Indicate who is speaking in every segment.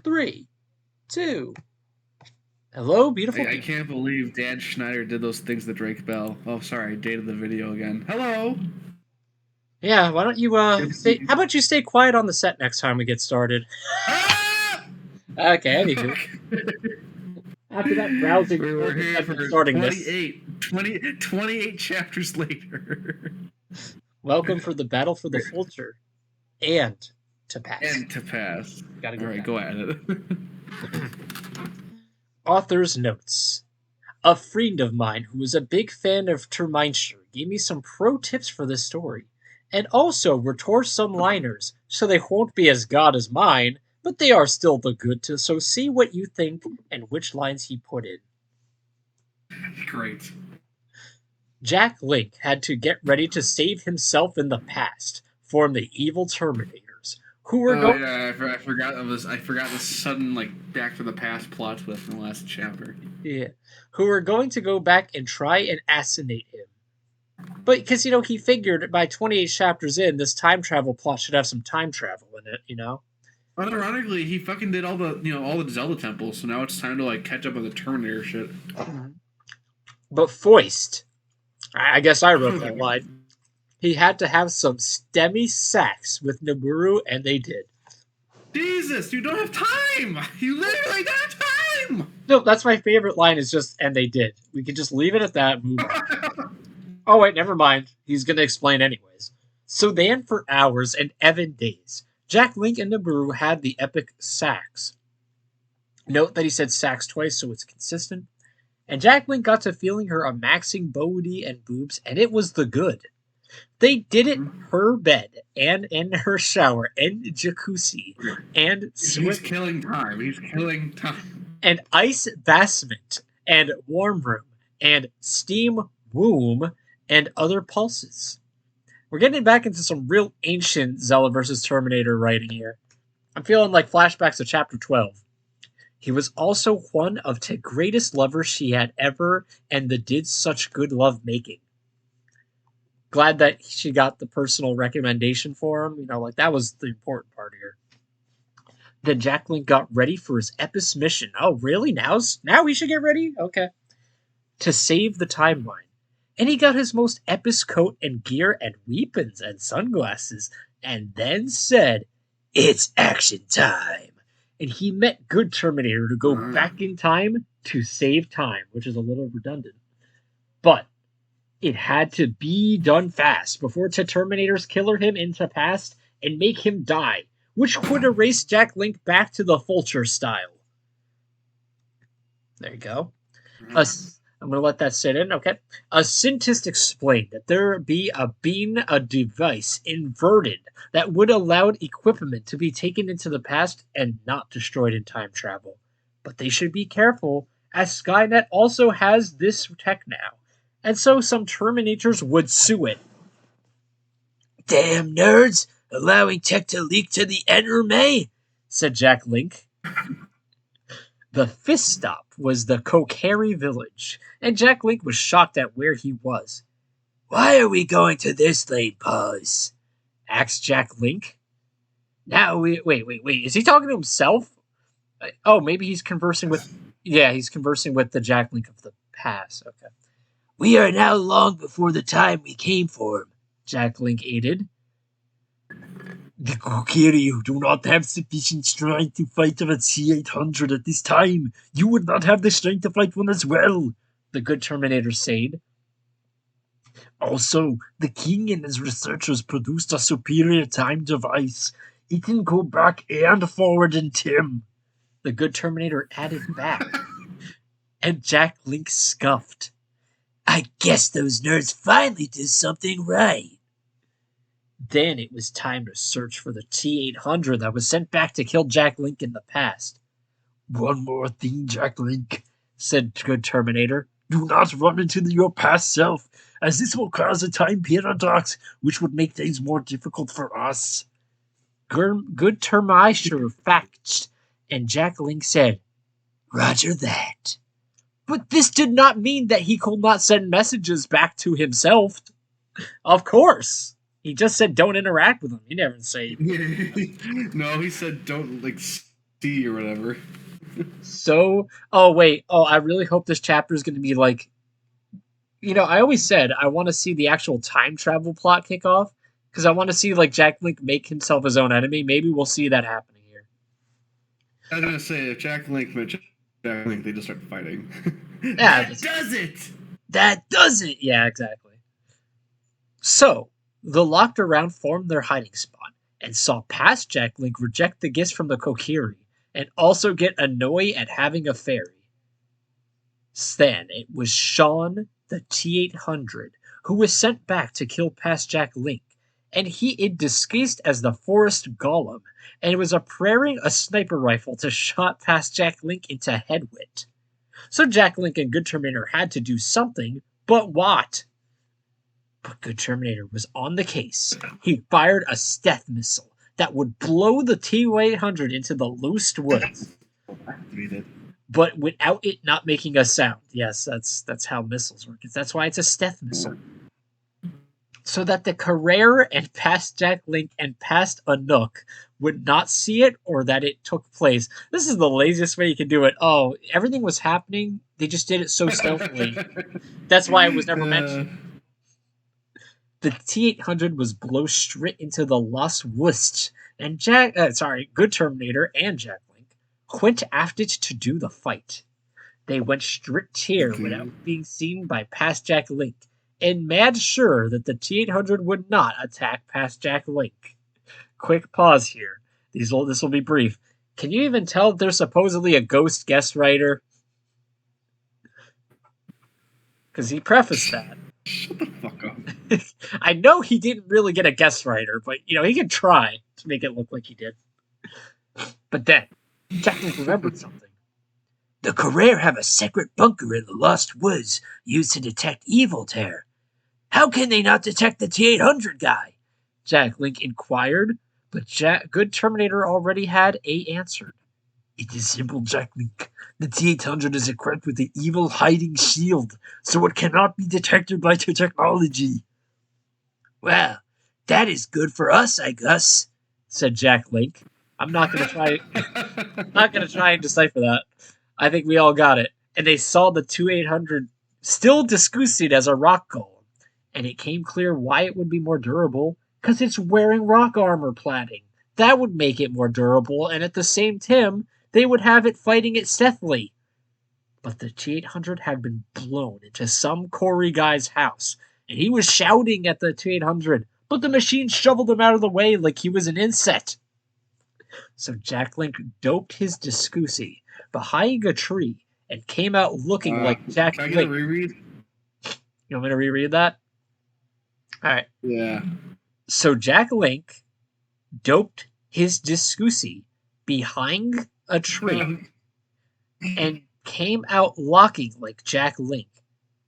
Speaker 1: 3, 2. Hello, beautiful.
Speaker 2: I can't believe Dan Schneider did those things to Drake Bell. Oh, sorry, I dated the video again. Hello.
Speaker 1: Yeah, why don't you stay? How about you stay quiet on the set next time we get started?
Speaker 2: Ah!
Speaker 1: Okay, anywho. After that rousing
Speaker 2: We're here for
Speaker 1: starting
Speaker 2: 28 chapters later.
Speaker 1: Welcome for the battle for the Fulcher. And to pass.
Speaker 2: And to pass.
Speaker 1: Gotta go.
Speaker 2: Alright, go at it.
Speaker 1: Author's notes. A friend of mine who was a big fan of Terminator gave me some pro tips for this story, and also retort some liners, so they won't be as god as mine, but they are still the good to, so see what you think and which lines he put in.
Speaker 2: Great.
Speaker 1: Jack Link had to get ready to save himself in the past from the evil Terminators, who were going.
Speaker 2: Yeah, I forgot the sudden Back to the Past plot twist in the last chapter.
Speaker 1: Yeah, who were going to go back and try and assassinate him. But because he figured by 28 chapters in, this time travel plot should have some time travel in it.
Speaker 2: Ironically, he fucking did all the Zelda temples, so now it's time to catch up on the Terminator shit.
Speaker 1: But Foist, I guess I wrote that line. He had to have some STEMmy sex with Nibiru, and they did.
Speaker 2: Jesus, you don't have time! You literally don't have time!
Speaker 1: No, that's my favorite line is just, and they did. We could just leave it at that and move on. Oh, wait, never mind. He's going to explain anyways. So then for hours and even days, Jack Link and Nibiru had the epic sax. Note that he said sax twice, so it's consistent. And Jack Link got to feeling her maxing booty and boobs, and it was the good. They did it in her bed, and in her shower, and jacuzzi, and
Speaker 2: He's killing time. He's killing time.
Speaker 1: And ice bathment, and warm room, and steam womb, and other pulses. We're getting back into some real ancient Zelda versus Terminator writing here. I'm feeling like flashbacks to chapter 12. He was also one of the greatest lovers she had ever, and the did such good love making. Glad that she got the personal recommendation for him. That was the important part here. Then Jack Link got ready for his epic mission. Oh, really? Now we should get ready? Okay. To save the timeline. And he got his most epic coat and gear and weapons and sunglasses, and then said, "It's action time." And he met good Terminator to go back in time to save time, which is a little redundant. But it had to be done fast before the Terminators killer him into past and make him die, which would erase Jack Link back to the Fulcher style. There you go. I'm going to let that sit in, okay? A scientist explained that there be a device inverted that would allow equipment to be taken into the past and not destroyed in time travel. But they should be careful, as Skynet also has this tech now, and so some Terminators would sue it. "Damn nerds, allowing tech to leak to the enemy," said Jack Link. The fifth stop was the Kokiri village, and Jack Link was shocked at where he was. "Why are we going to this late pause?" asked Jack Link. Wait, is he talking to himself? Oh, maybe he's conversing with... Yeah, he's conversing with the Jack Link of the past, okay. "We are now long before the time we came for him," Jack Link aided. "The Kokiri do not have sufficient strength to fight a T-800 at this time. You would not have the strength to fight one as well," the good Terminator said. "Also, the king and his researchers produced a superior time device. It can go back and forward in time," the good Terminator added back. And Jack Link scuffed. "I guess those nerds finally did something right." Then it was time to search for the T-800 that was sent back to kill Jack Link in the past. "One more thing, Jack Link," said good Terminator. "Do not run into your past self, as this will cause a time paradox, which would make things more difficult for us." Good Terminator facts, and Jack Link said, "Roger that." But this did not mean that he could not send messages back to himself. Of course. He just said don't interact with him. He never said.
Speaker 2: No, he said don't C or whatever.
Speaker 1: So, oh wait, oh I really hope this chapter is going to be like, I always said I want to see the actual time travel plot kick off because I want to see like Jack Link make himself his own enemy. Maybe we'll see that happening here.
Speaker 2: I was gonna say if Jack Link met Jack Link, they just start fighting.
Speaker 1: Yeah,
Speaker 2: that does it.
Speaker 1: That does it. Yeah, exactly. So the locked around formed their hiding spot and saw past Jack Link reject the gifts from the Kokiri and also get annoyed at having a fairy. Then it was Sean the T-800 who was sent back to kill past Jack Link, and he is disguised as the forest golem and was preparing a sniper rifle to shot past Jack Link into Headwit. So Jack Link and Good Terminator had to do something, but what? But Good Terminator was on the case. He fired a stealth missile that would blow the T-800 into the loose woods. But without it not making a sound. Yes, that's how missiles work. That's why it's a stealth missile. So that the Carrere and past Jack Link and past Anouk would not see it or that it took place. This is the laziest way you can do it. Oh, everything was happening. They just did it so stealthily. That's why it was never mentioned. The T-800 was blown straight into the Lost Woods, and Good Terminator and Jack Link went after it to do the fight. They went straight here without being seen by past Jack Link, and mad sure that the T-800 would not attack past Jack Link. Quick pause here. This will be brief. Can you even tell that there's supposedly a ghost guest writer? Because he prefaced that.
Speaker 2: Shut the fuck up.
Speaker 1: I know he didn't really get a guest writer, but he could try to make it look like he did. But then, Jack Link remembered something. The Carrere have a secret bunker in the Lost Woods used to detect evil there. How can they not detect the T-800 guy? Jack Link inquired, but Good Terminator already had a answered. It is simple, Jack Link. The T-800 is equipped with the evil hiding shield, so it cannot be detected by the technology. Well, that is good for us, I guess, said Jack Link. I'm not gonna try and decipher that. I think we all got it. And they saw the T-800 still disguised as a rock golem, and it came clear why it would be more durable, because it's wearing rock armor plating. That would make it more durable, and at the same time, they would have it fighting it stealthily. But the T-800 had been blown into some Corey guy's house, and he was shouting at the T-800, but the machine shoveled him out of the way like he was an insect. So Jack Link doped his disguisey behind a tree and came out looking like Jack Link.
Speaker 2: Can I get a reread?
Speaker 1: You want me to reread that? All right.
Speaker 2: Yeah.
Speaker 1: So Jack Link doped his disguisey behind a tree and came out looking like Jack Link.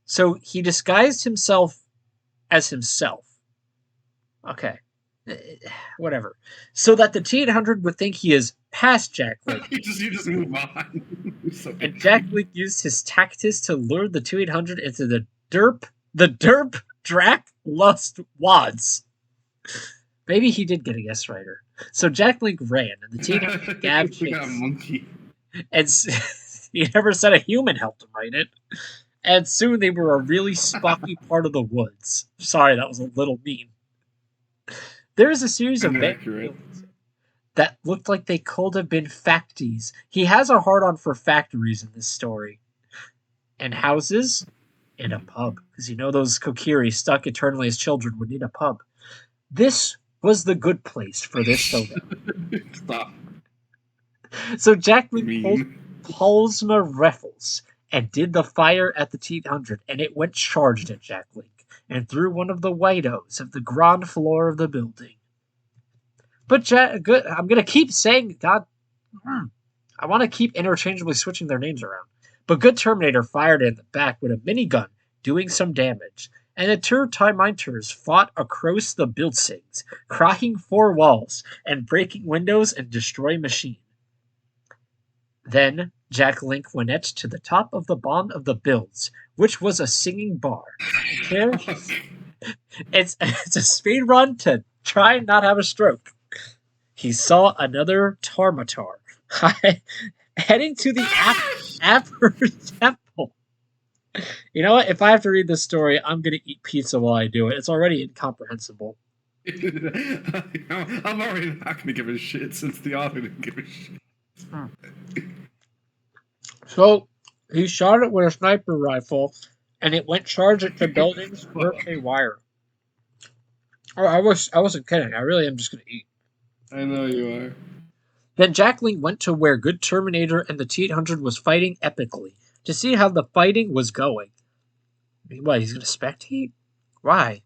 Speaker 1: So he disguised himself as himself. Okay. Whatever. So that the T-800 would think he is past Jack Link.
Speaker 2: you just move on.
Speaker 1: And Jack Link used his tactics to lure the T-800 into the derp Drac Lust Wads. Maybe he did get a guest writer. So Jack Link ran, and the T-800 gabbed chase.
Speaker 2: Got a monkey.
Speaker 1: And he never said a human helped him write it. And soon they were a really spocky part of the woods. Sorry, that was a little mean. There is a series of buildings that looked like they could have been factories. He has a hard-on for factories in this story. And houses, and a pub. Because those Kokiri stuck eternally as children would need a pub. This was the good place for this soda.
Speaker 2: Stop.
Speaker 1: So Jack Link pulled Palsma Raffles and did the fire at the T-800, and it went charged at Jack Link and through one of the windows of the ground floor of the building. But I'm going to keep saying, I want to keep interchangeably switching their names around. But Good Terminator fired in the back with a minigun, doing some damage. And the two Terminators fought across the buildings, cracking 4 walls and breaking windows and destroying machine. Then Jack Link went to the top of the Bond of the Builds, which was a singing bar. It's a speed run to try and not have a stroke. He saw another Terminator Heading to the Apper Temple. You know what? If I have to read this story, I'm gonna eat pizza while I do it. It's already incomprehensible.
Speaker 2: I'm already not gonna give a shit since the author didn't give a shit.
Speaker 1: So he shot it with a sniper rifle, and it went charge into buildings for a wire. Oh, I wasn't kidding. I really am just gonna eat.
Speaker 2: I know you are.
Speaker 1: Then Jack Link went to where Good Terminator and the T-800 was fighting epically to see how the fighting was going. What, he's gonna spectate? Why?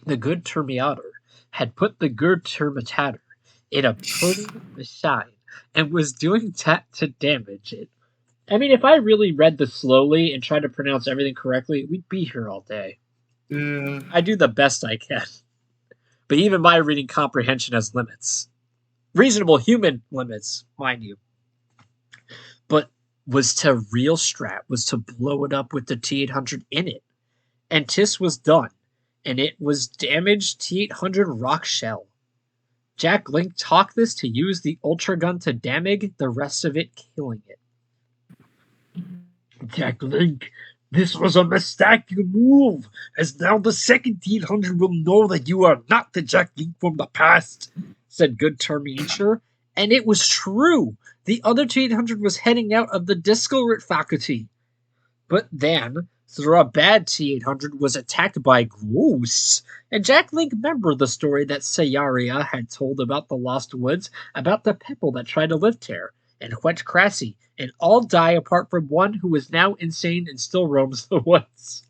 Speaker 1: The Good Terminator had put the Good Terminator in a pudding machine and was doing that to damage it. I mean, if I really read this slowly and tried to pronounce everything correctly, we'd be here all day.
Speaker 2: Yeah.
Speaker 1: I do the best I can. But even my reading comprehension has limits. Reasonable human limits, mind you. But was to real strat was to blow it up with the T-800 in it. And Tis was done. And it was damaged T-800 rock shell. Jack Link talked this to use the Ultra Gun to damage the rest of it, killing it. Jack Link, this was a mistake move, as now the second T-800 will know that you are not the Jack Link from the past, said Good Terminator. And it was true. The other T-800 was heading out of the Discorit faculty. But then, through a bad T-800 was attacked by ghosts, and Jack Link remembered the story that Sayaria had told about the Lost Woods, about the people that tried to live there, and went crassy, and all die apart from one who is now insane and still roams the woods.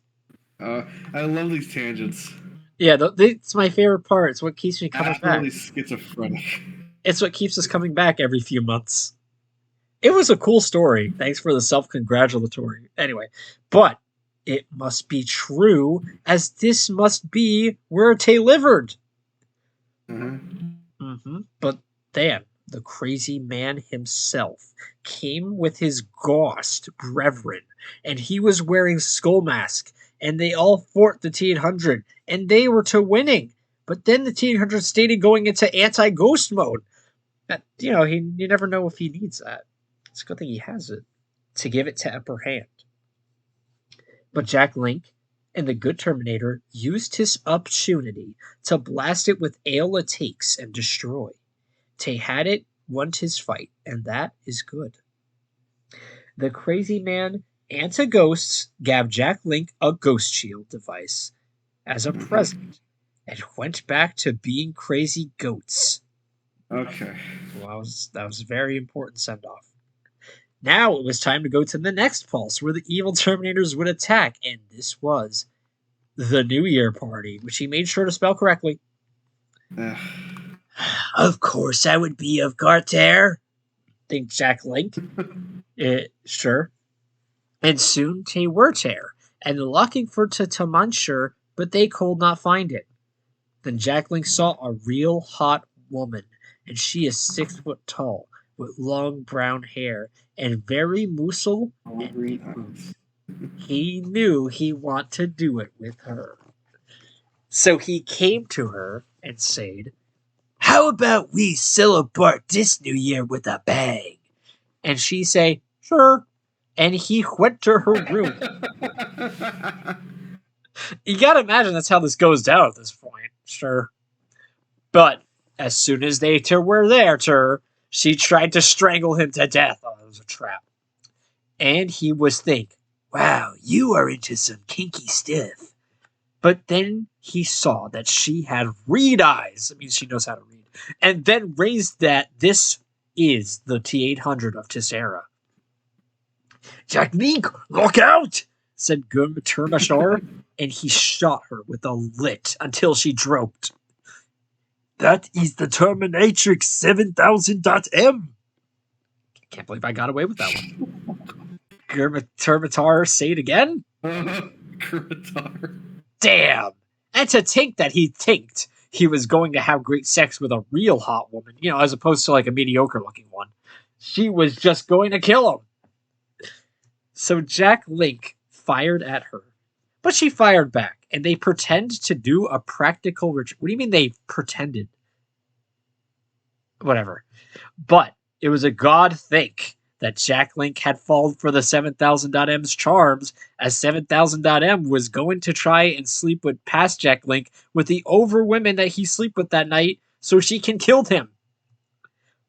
Speaker 2: I love these tangents.
Speaker 1: Yeah, it's my favorite part. It's what keeps me coming
Speaker 2: Absolutely
Speaker 1: back.
Speaker 2: schizophrenic.
Speaker 1: It's what keeps us coming back every few months. It was a cool story. Thanks for the self-congratulatory. Anyway, but it must be true, as this must be where they livered. But then, the crazy man himself came with his ghost brethren, and he was wearing skull mask, and they all fought the T-800, and they were to winning. But then the T-800 stated going into anti-ghost mode. You never know if he needs that. It's a good thing he has it, to give it to upper hand. But Jack Link and the Good Terminator used his opportunity to blast it with all it takes and destroy. They had it, won his fight, and that is good. The crazy man and the ghosts gave Jack Link a ghost shield device as a present and went back to being crazy goats.
Speaker 2: Okay.
Speaker 1: Well, that was a very important send-off. Now it was time to go to the next pulse where the evil Terminators would attack, and this was the New Year party, which he made sure to spell correctly. Of course I would be of Garter, think Jack Link. Sure. And soon they were there, and looking for Tamansure, but they could not find it. Then Jack Link saw a real hot woman, and she is 6 foot tall, with long brown hair and very muscle and green. He knew he wanted to do it with her. So he came to her and said, "How about we celebrate this new year with a bang?" And she say, "Sure." And he went to her room. You gotta imagine that's how this goes down at this point. Sure. But as soon as they were there, she tried to strangle him to death. Oh, it was a trap. And he was think, "Wow, you are into some kinky stuff." But then he saw that she had read eyes. That means she knows how to read. And then raised that this is the T-800 of Tessera. "Jack Link, look out!" said Terminator, and he shot her with a lit until she dropped. "That is the Terminatrix 7000.M. Can't believe I got away with that one. Terminator, say it again?
Speaker 2: Terminator.
Speaker 1: Damn! And to think that he thinked he was going to have great sex with a real hot woman, as opposed to like a mediocre looking one. She was just going to kill him. So Jack Link fired at her. But she fired back, and they pretend to do a practical ritual. What do you mean they pretended? Whatever. But it was a god think that Jack Link had fallen for the 7000.M's charms, as 7000.M was going to try and sleep with past Jack Link with the over women that he sleep with that night so she can kill him.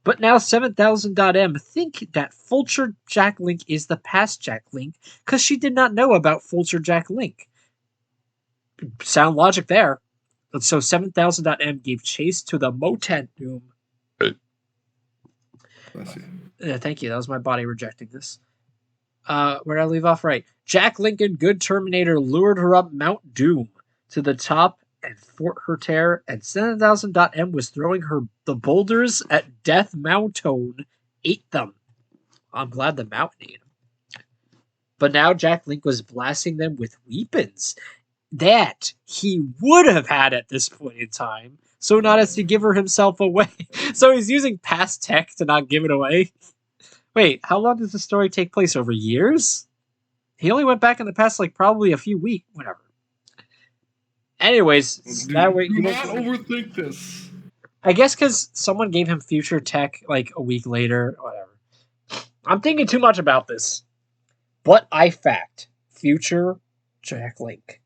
Speaker 1: But now 7000.M think that Fulcher Jack Link is the past Jack Link because she did not know about Fulcher Jack Link. Sound logic there. And so 7000.M gave chase to the Moten Doom.
Speaker 2: Bless you.
Speaker 1: Thank you. That was my body rejecting this. Where did I leave off? Right. Jack Lincoln, good Terminator, lured her up Mount Doom to the top and Fort her terror, and 7000.M was throwing her the boulders at Death Mountain, ate them. I'm glad the mountain ate them. But now Jack Link was blasting them with weapons that he would have had at this point in time, so not as to give her himself away. So he's using past tech to not give it away. Wait, how long does the story take place? Over years? He only went back in the past, like, probably a few weeks. Whatever. Anyways, that way...
Speaker 2: Do not overthink this.
Speaker 1: I guess because someone gave him future tech, like, a week later. Whatever. I'm thinking too much about this. But I fact. Future Jack Link.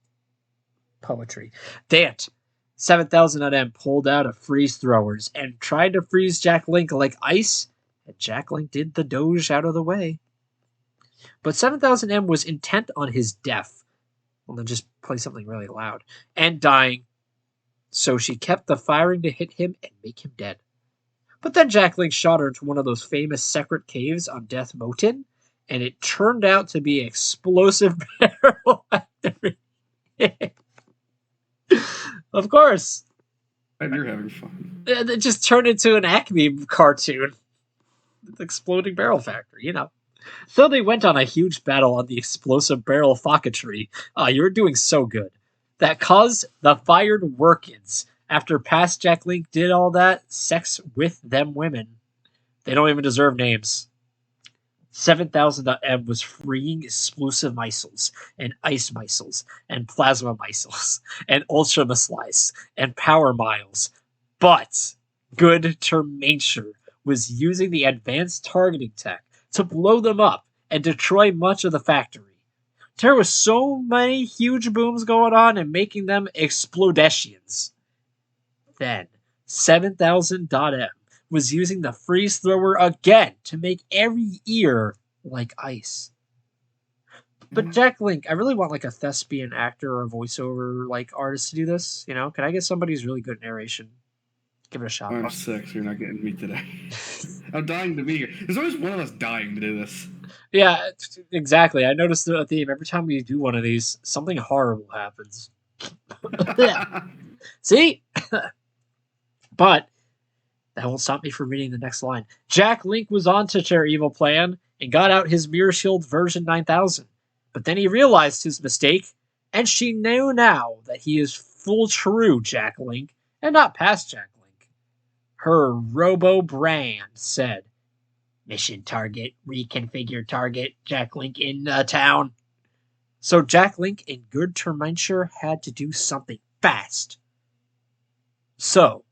Speaker 1: Poetry. That 7000.M pulled out a freeze throwers and tried to freeze Jack Link like ice, and Jack Link did the doge out of the way. But 7000M was intent on his death. Well, then just play something really loud. And dying. So she kept the firing to hit him and make him dead. But then Jack Link shot her into one of those famous secret caves on Death Mountain, and it turned out to be explosive barrel activity. Of course.
Speaker 2: And you're having fun.
Speaker 1: It just turned into an Acme cartoon. The exploding barrel factory, you know. So they went on a huge battle on the explosive barrel falconry. You're doing so good. That caused the fired workings. After past Jack Link did all that, sex with them women. They don't even deserve names. 7000.M was freeing explosive missiles, and ice missiles, and plasma missiles, and ultra missiles, and power miles. But good Terminator was using the advanced targeting tech to blow them up and destroy much of the factory. There was so many huge booms going on and making them explodations. Then 7000.M was using the freeze thrower again to make every ear like ice. But Jack Link, I really want like a thespian actor or a voiceover like artist to do this. You know, can I get somebody who's really good at narration? Give it a shot.
Speaker 2: I'm sick, so you're not getting me today. I'm dying to be here. There's always one of us dying to do this.
Speaker 1: Yeah, exactly. I noticed the theme. Every time we do one of these, something horrible happens. See? But that won't stop me from reading the next line. Jack Link was on to their evil plan and got out his Mirror Shield version 9000. But then he realized his mistake, and she knew now that he is full true Jack Link and not past Jack Link. Her robo brand said, "Mission target, reconfigure target, Jack Link in town." So Jack Link and good Terminator had to do something fast. So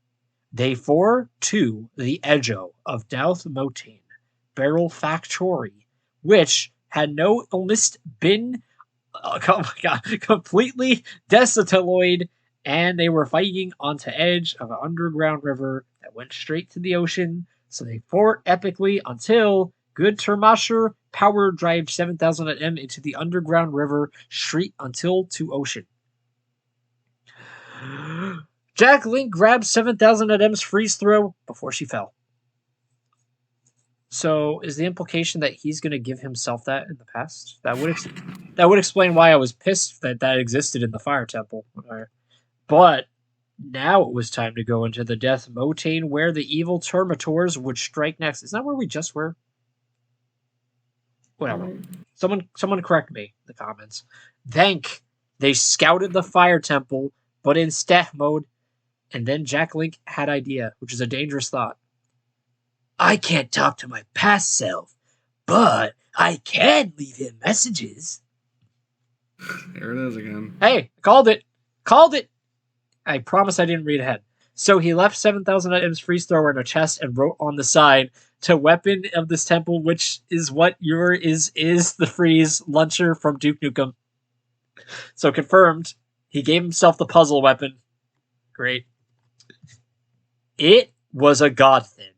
Speaker 1: they fore to the edge of Death Mountain Barrel Factory, which had no almost been completely destroyed, and they were fighting onto edge of an underground river that went straight to the ocean. So they fought epically until good Termasher power drive 7000M into the underground river straight until to ocean. Jack Link grabbed 7000M's freeze throw before she fell. So is the implication that he's going to give himself that in the past? That would explain why I was pissed that that existed in the Fire Temple. But now it was time to go into the Death Mountain where the evil Terminators would strike next. Isn't that where we just were? Whatever. Someone correct me in the comments. They scouted the Fire Temple, but in stealth mode. And then Jack Link had idea, which is a dangerous thought. I can't talk to my past self, but I can leave him messages.
Speaker 2: There it is again.
Speaker 1: Hey, called it. Called it. I promise I didn't read ahead. So he left 7,000 items freeze thrower in a chest and wrote on the side, to weapon of this temple, which is what your is the freeze launcher from Duke Nukem. So confirmed, he gave himself the puzzle weapon. Great. It was a god thing.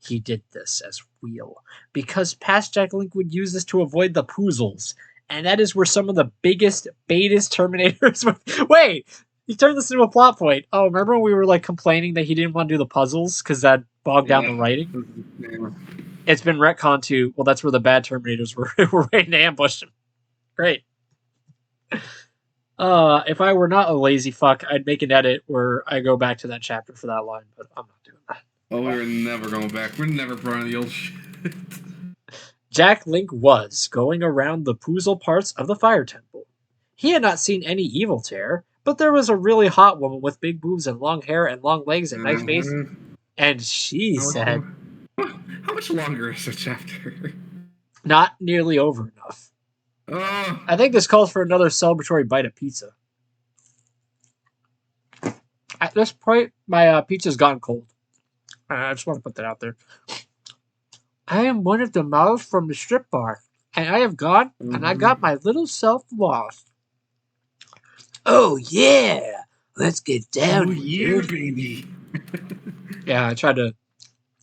Speaker 1: He did this as wheel, because past Jack Link would use this to avoid the poozles, and that is where some of the biggest, baitest Terminators would... Wait! He turned this into a plot point. Oh, remember when we were like complaining that he didn't want to do the puzzles because that bogged down the writing?
Speaker 2: Yeah.
Speaker 1: It's been retconned to, well, that's where the bad Terminators were waiting to ambush him. Great. If I were not a lazy fuck, I'd make an edit where I go back to that chapter for that line, but I'm not doing that.
Speaker 2: Oh, we're never going back. We're never throwing the old shit.
Speaker 1: Jack Link was going around the Poozle parts of the Fire Temple. He had not seen any evil terror, but there was a really hot woman with big boobs and long hair and long legs and nice face, and she said...
Speaker 2: How much longer is the chapter?
Speaker 1: Not nearly over enough.
Speaker 2: Oh.
Speaker 1: I think this calls for another celebratory bite of pizza. At this point, my pizza's gone cold. I just want to put that out there. I am one of the models from the strip bar, and I have gone, and I got my little self lost. Oh, yeah! Let's get down,
Speaker 2: yeah, baby.
Speaker 1: Yeah, I tried to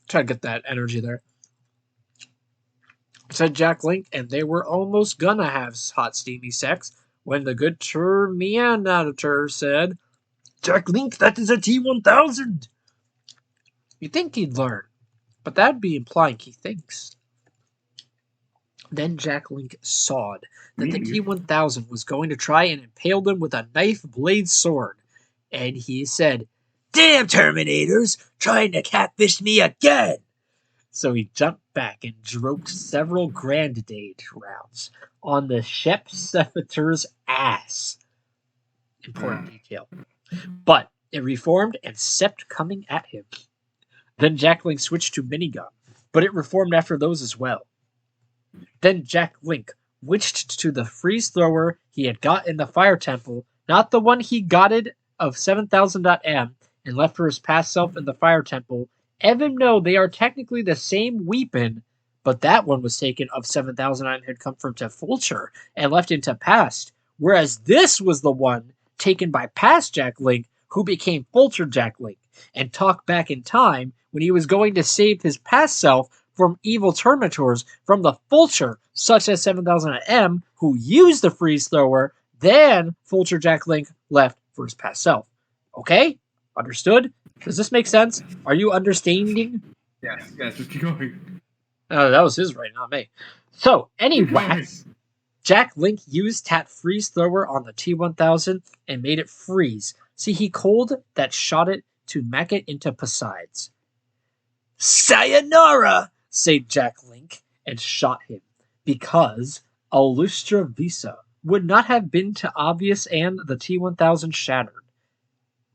Speaker 1: get that energy there. Said Jack Link, and they were almost gonna have hot, steamy sex when the good Terminator said, Jack Link, that is a T-1000! You'd think he'd learn, but that'd be implying he thinks. Then Jack Link sawed that the T-1000 was going to try and impale them with a knife blade sword, and he said, Damn Terminators, trying to catfish me again! So he jumped back and dropped several grenade rounds on the Shep Servitor's ass. Important detail. But it reformed and kept coming at him. Then Jack Link switched to minigun, but it reformed after those as well. Then Jack Link switched to the freeze thrower he had got in the Fire Temple, not the one he got it of 7000.m and left for his past self in the Fire Temple, even though they are technically the same weapon, but that one was taken of 7000 and had come from to Fulcher and left into past, whereas this was the one taken by past Jack Link, who became Fulcher Jack Link, and talked back in time when he was going to save his past self from evil Terminators from the Fulcher, such as 7000M, who used the freeze thrower, then Fulcher Jack Link left for his past self. Okay? Understood? Does this make sense? Are you understanding?
Speaker 2: Yes, just keep going.
Speaker 1: That was his right, not me. So, anyway, Jack Link used that freeze thrower on the T-1000 and made it freeze. See, he cold that shot it to make it into Posides. Sayonara, said Jack Link, and shot him, because Illustra Visa would not have been too obvious and the T-1000 shattered.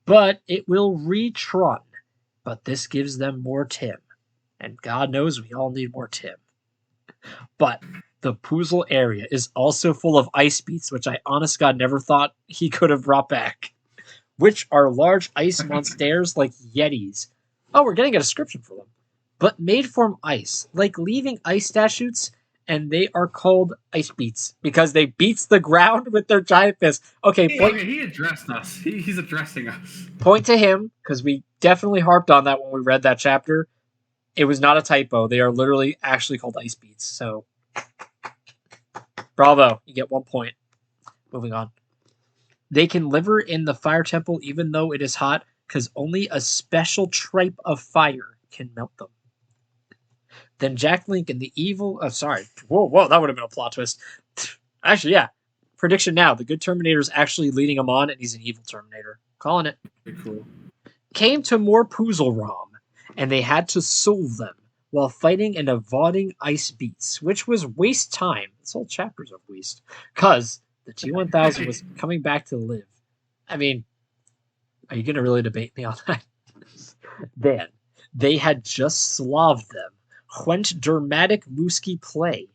Speaker 1: But it will retron, but this gives them more Tim. And God knows we all need more Tim. But the Poozle area is also full of ice beats, which I honest God never thought he could have brought back, which are large ice monsters like Yetis. Oh, we're getting a description for them. But made from ice, like leaving ice statues, and they are called ice beats because they beats the ground with their giant fists. Okay,
Speaker 2: he addressed us. He's addressing us.
Speaker 1: Point to him, because we definitely harped on that when we read that chapter. It was not a typo. They are literally actually called ice beats. So, bravo. You get 1 point. Moving on. They can live in the Fire Temple even though it is hot, because only a special type of fire can melt them. Then Jack Link and the evil... Oh, sorry. Whoa, that would have been a plot twist. Actually, yeah. Prediction now. The good Terminator is actually leading him on, and he's an evil Terminator. Calling it.
Speaker 2: Pretty cool.
Speaker 1: Came to more Poozle ROM, and they had to solve them while fighting and avoiding ice beats, which was waste time. This whole chapter's of waste. Because the T-1000 was coming back to live. I mean, are you going to really debate me on that? Then, they had just slaved them. Went dramatic Mooski play.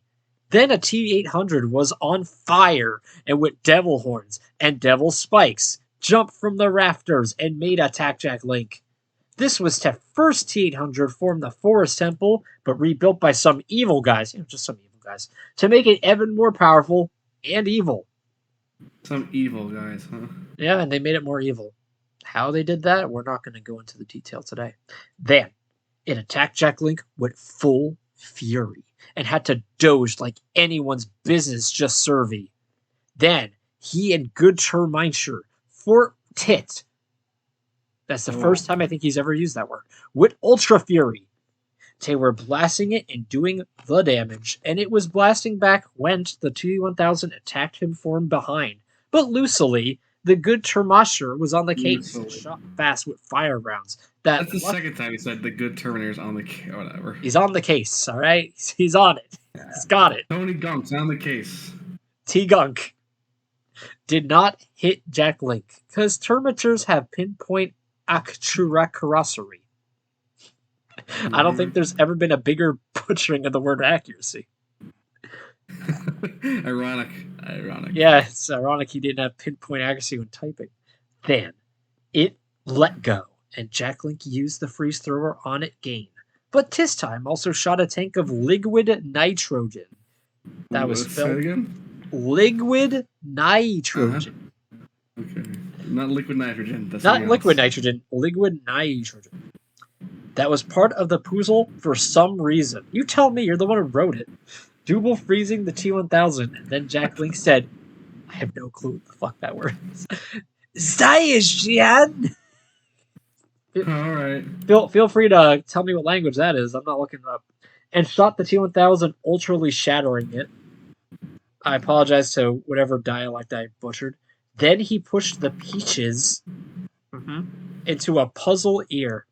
Speaker 1: Then a T-800 was on fire and with devil horns and devil spikes jumped from the rafters and made attack Jack Link. This was to first T-800 form the Forest Temple, but rebuilt by some evil guys, just some evil guys, to make it even more powerful and evil.
Speaker 2: Some evil guys, huh?
Speaker 1: Yeah, and they made it more evil. How they did that, we're not going to go into the detail today. Then, it attacked Jack Link with full fury and had to doge like anyone's business just servy. Then, he and Good Terminator Fort Tit. That's the first time I think he's ever used that word. With Ultra Fury. They were blasting it and doing the damage, and it was blasting back when the T-1000 attacked him from behind. But lucily, the Good Terminator was on the case and shot fast with fire rounds.
Speaker 2: That's the second time he said the Good Terminator's on the case. Whatever.
Speaker 1: He's on the case, all right? He's on it. Yeah. He's got it.
Speaker 2: Tony Gunk's on the case.
Speaker 1: T-Gunk did not hit Jack Link, because Terminators have pinpoint accuracy. I don't think there's ever been a bigger butchering of the word accuracy.
Speaker 2: Ironic.
Speaker 1: Yeah, it's ironic he didn't have pinpoint accuracy when typing. Then, it let go, and Jack Link used the freeze thrower on it again. But this time also shot a tank of liquid nitrogen. That was filled. Liquid nitrogen.
Speaker 2: Okay. Not liquid nitrogen. That's
Speaker 1: not liquid nitrogen. Liquid nitrogen. That was part of the puzzle for some reason. You tell me, you're the one who wrote it. Double freezing the T-1000, and then Jack Link said, I have no clue what the fuck that word is. Zayajian!
Speaker 2: Alright.
Speaker 1: Feel free to tell me what language that is. I'm not looking it up. And shot the T-1000, ultrally shattering it. I apologize to whatever dialect I butchered. Then he pushed the peaches into a puzzle ear.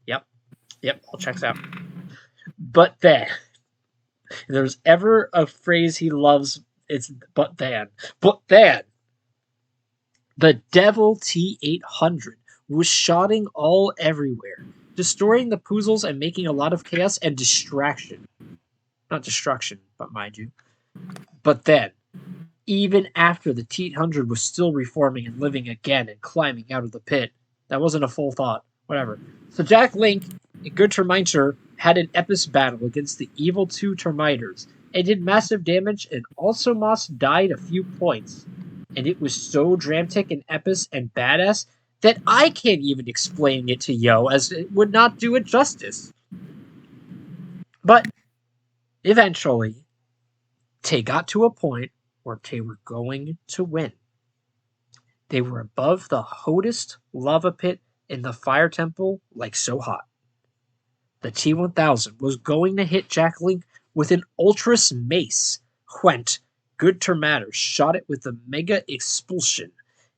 Speaker 1: Yep, all checks out. But then, if there's ever a phrase he loves, it's but then. But then, the Devil T-800 was shotting all everywhere, destroying the puzzles and making a lot of chaos and distraction. Not destruction, but mind you. But then, even after the T-800 was still reforming and living again and climbing out of the pit, that wasn't a full thought. Whatever. So Jack Link and Good Terminator had an epic battle against the evil two Terminators and did massive damage, and also Moss died a few points. And it was so dramatic and epic and badass that I can't even explain it to yo, as it would not do it justice. But eventually, they got to a point where they were going to win. They were above the hottest lava pit in the fire temple, like so hot. The T-1000 was going to hit Jack Link with an Ultras mace. Whent, Good Terminator shot it with the Mega Expulsion,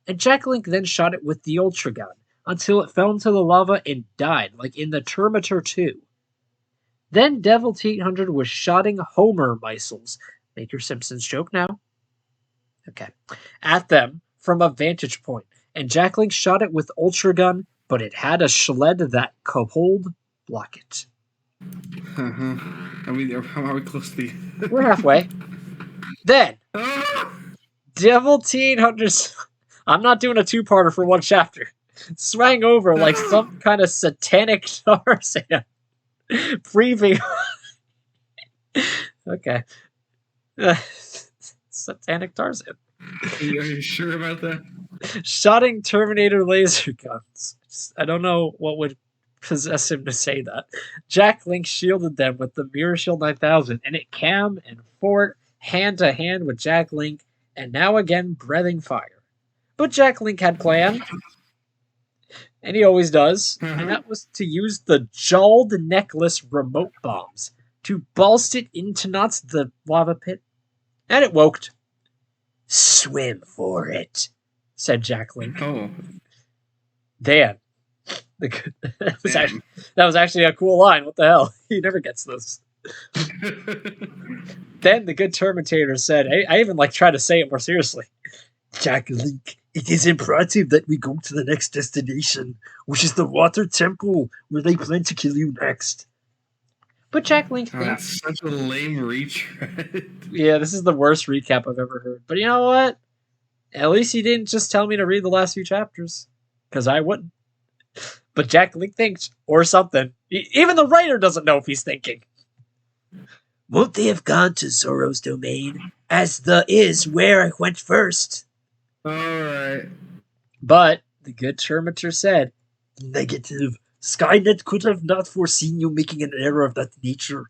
Speaker 1: and Jack Link then shot it with the Ultra Gun until it fell into the lava and died, like in the Terminator 2. Then Devil T-800 was shotting Homer missiles. Make your Simpsons joke now. Okay. At them from a vantage point, and Jack Link shot it with Ultra Gun, but it had a sled that could block it.
Speaker 2: I mean, how are we close to the...
Speaker 1: We're halfway. Then, Devil T-800... I'm not doing a two-parter for one chapter. Swang over like some kind of satanic Tarzan. Breathing... Okay. Satanic Tarzan.
Speaker 2: Are you sure about that?
Speaker 1: Shotting Terminator laser guns. I don't know what would possess him to say that. Jack Link shielded them with the Mirror Shield 9000, and it cam and fought hand to hand with Jack Link, and now again breathing fire. But Jack Link had planned, and he always does, and that was to use the Jawed Necklace remote bombs to blast it into knots the lava pit, and it woked. Swim for it, said Jack Link.
Speaker 2: Oh.
Speaker 1: Dan. That was actually a cool line. What the hell? He never gets this. Then the Good Terminator said, I even tried to say it more seriously. Jack Link, it is imperative that we go to the next destination, which is the Water Temple, where they plan to kill you next. But Jack Link
Speaker 2: thinks... That's such a lame retread.
Speaker 1: Yeah, this is the worst recap I've ever heard. But you know what? At least he didn't just tell me to read the last few chapters. Because I wouldn't. But Jack Link thinks, or something. Even the writer doesn't know if he's thinking. Won't they have gone to Zoro's domain, as the is where I went first?
Speaker 2: Alright.
Speaker 1: But the good Terminator said, negative. Skynet could have not foreseen you making an error of that nature.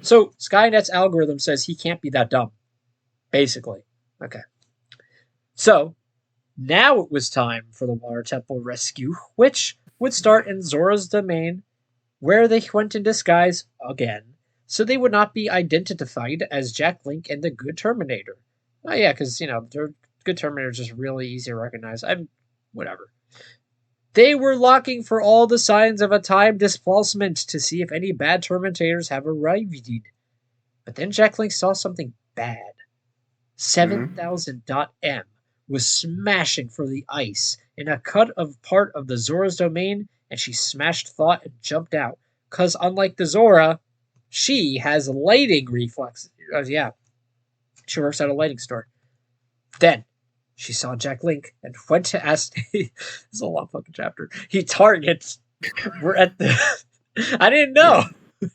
Speaker 1: So Skynet's algorithm says he can't be that dumb. Basically. Okay. So now it was time for the Water Temple rescue, which would start in Zora's domain, where they went in disguise again, so they would not be identified as Jack Link and the Good Terminator. Oh yeah, because the Good Terminator is just really easy to recognize. Whatever. They were looking for all the signs of a time displacement to see if any bad Terminators have arrived. But then Jack Link saw something bad. 7000.M was smashing for the ice in a cut of part of the Zora's domain, and she smashed Thought and jumped out. Because unlike the Zora, she has lighting reflexes. Yeah, she works at a lighting store. Then she saw Jack Link and went to ask. This is a long fucking chapter. He targets. We're at the. I didn't know.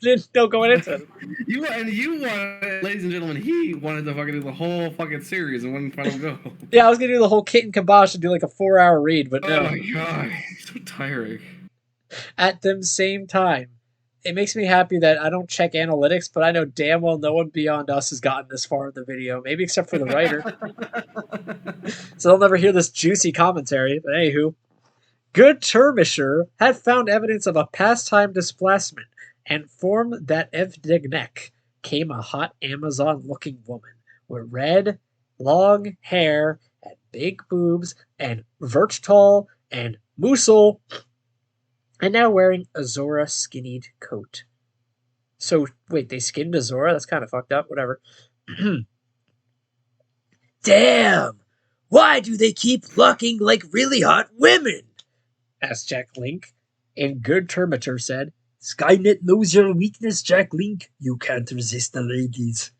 Speaker 1: Didn't know going into it.
Speaker 2: You wanted, ladies and gentlemen, he wanted to fucking do the whole fucking series and wouldn't let him go.
Speaker 1: Yeah, I was gonna do the whole kit and kibosh and do like a 4-hour read, but no.
Speaker 2: Oh my god, it's so tiring.
Speaker 1: At the same time, it makes me happy that I don't check analytics, but I know damn well no one beyond us has gotten this far in the video, maybe except for the writer. So they'll never hear this juicy commentary. But anywho, Good Termisher had found evidence of a past-time displacement and formed that Evdegnek came a hot Amazon-looking woman with red, long hair and big boobs and Verttal and Musel, and now wearing a Zora skinnied coat. So, wait, they skinned a Zora? That's kind of fucked up. Whatever. Damn! Why do they keep looking like really hot women? Asked Jack Link. And Good Terminator said, Skynet knows your weakness, Jack Link. You can't resist the ladies.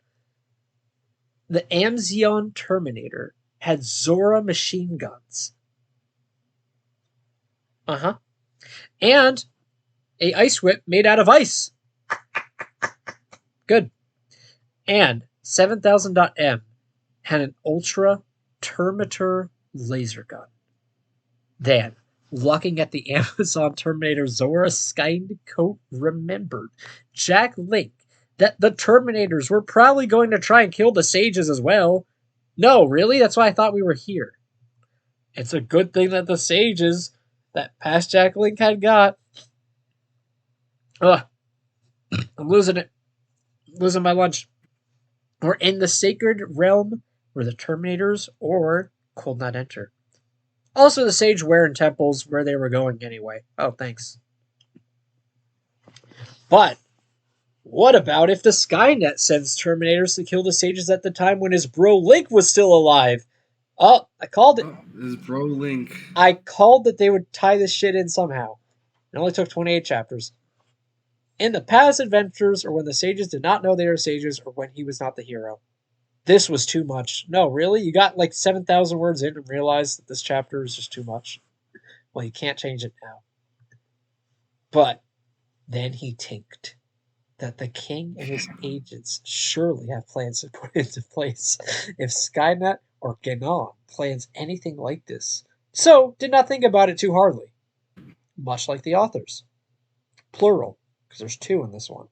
Speaker 1: The Amzion Terminator had Zora machine guns. Uh-huh. And a ice whip made out of ice. Good. And 7000.M had an Ultra Terminator laser gun. Then, looking at the Amazon Terminator Zora Skynet coat, remembered Jack Link that the Terminators were probably going to try and kill the Sages as well. No, really? That's why I thought we were here. It's a good thing that the Sages that past Jack Link had got. Ugh. I'm losing it. Losing my lunch. We're in the sacred realm where the Terminators or could not enter. Also, the Sage were in temples where they were going anyway. Oh, thanks. But what about if the Skynet sends Terminators to kill the Sages at the time when his bro Link was still alive? Oh, I called it.
Speaker 2: Oh, his bro Link.
Speaker 1: I called that they would tie this shit in somehow. It only took 28 chapters. In the past adventures, or when the Sages did not know they were Sages, or when he was not the hero. This was too much. No, really? You got like 7,000 words in and realized that this chapter is just too much? Well, you can't change it now. But then he tinked that the king and his agents surely have plans to put into place if Skynet or Ganon plans anything like this. So, did not think about it too hardly. Much like the authors. Plural, because there's 2 in this one.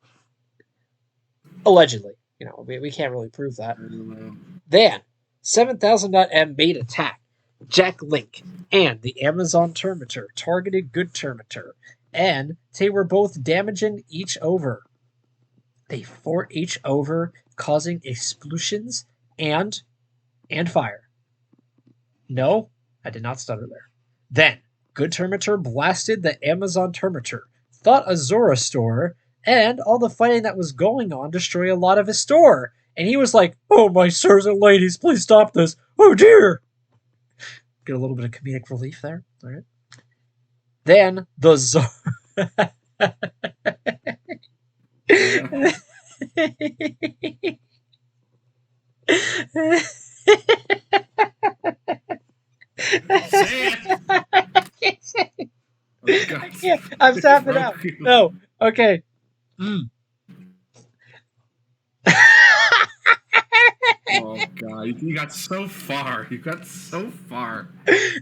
Speaker 1: Allegedly. We can't really prove that. Then, 7000.M made attack. Jack Link and the Amazon Terminator targeted Good Terminator, and they were both damaging each over. They fought each over, causing explosions and fire. No, I did not stutter there. Then, Good Terminator blasted the Amazon Terminator, thought a Zora store, and all the fighting that was going on destroyed a lot of his store. And he was like, oh, my sirs and ladies, please stop this. Oh, dear. Get a little bit of comedic relief there. All right. Then the Zora...
Speaker 2: Say it. Oh
Speaker 1: I
Speaker 2: God,
Speaker 1: can't. I'm
Speaker 2: they
Speaker 1: tapping
Speaker 2: broke
Speaker 1: out.
Speaker 2: you.
Speaker 1: No. Okay. Mm.
Speaker 2: Oh God, you got so far. You got so far.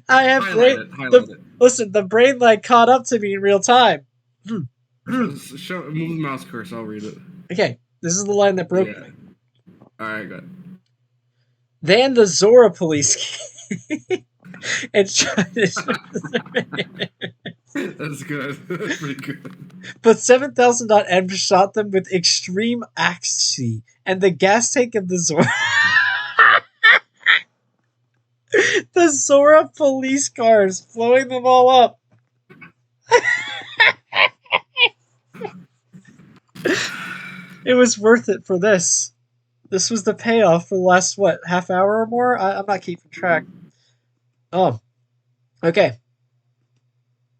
Speaker 1: I have
Speaker 2: Highlight
Speaker 1: brain.
Speaker 2: it. Highlight it.
Speaker 1: Listen, the brain lag caught up to me in real time. Mm. Mm.
Speaker 2: Move the mouse cursor. I'll read it.
Speaker 1: Okay, this is the line that broke
Speaker 2: Yeah.
Speaker 1: me.
Speaker 2: All right, good.
Speaker 1: Then the Zora police came and shot his.
Speaker 2: That's good. That's pretty good.
Speaker 1: But 7000.M shot them with extreme accuracy, and the gas tank of the Zora. The Zora police cars, blowing them all up. It was worth it for this. This was the payoff for the last, what, half hour or more? I'm not keeping track. Oh, okay.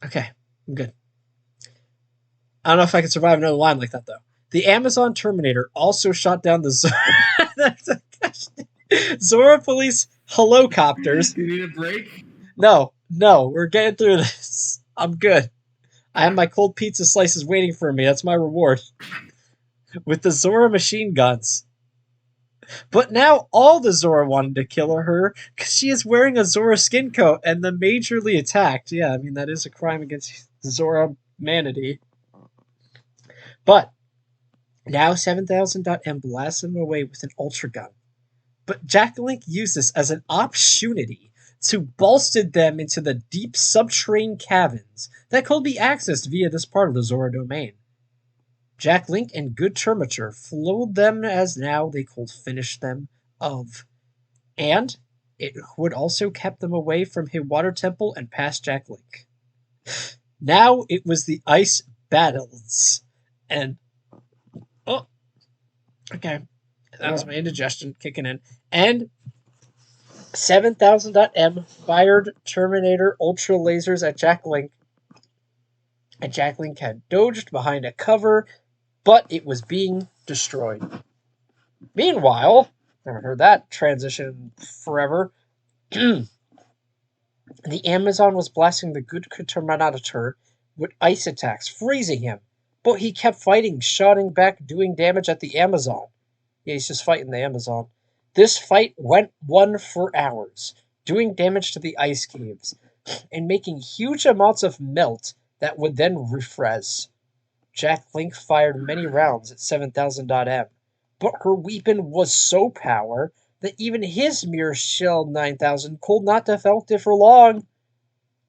Speaker 1: Okay, I'm good. I don't know if I can survive another line like that, though. The Amazon Terminator also shot down the Zora police helicopters.
Speaker 2: You need a break?
Speaker 1: No, no, we're getting through this. I'm good. I have my cold pizza slices waiting for me. That's my reward. With the Zora machine guns. But now all the Zora wanted to kill her because she is wearing a Zora skin coat and the majorly attacked. Yeah, I mean, that is a crime against Zora humanity. But now 7000.M blasts him away with an ultra gun. But Jack Link used this as an opportunity to bolster them into the deep subterranean caverns that could be accessed via this part of the Zora domain. Jack Link and Good Terminator flowed them as now they could finish them of. And it would also kept them away from his water temple and past Jack Link. Now it was the ice battles. And oh, okay. That was my indigestion kicking in. And 7000.M fired Terminator Ultra lasers at Jack Link. And Jack Link had dodged behind a cover, but it was being destroyed. Meanwhile, never heard that transition forever. The Amazon was blasting the good Terminator with ice attacks, freezing him. But he kept fighting, shooting back, doing damage at the Amazon. Yeah, he's just fighting the Amazon. This fight went on for hours, doing damage to the ice caves, and making huge amounts of melt that would then refresh. Jack Link fired many rounds at 7000.M, but her weapon was so power that even his mere shell 9000 could not have felt it for long.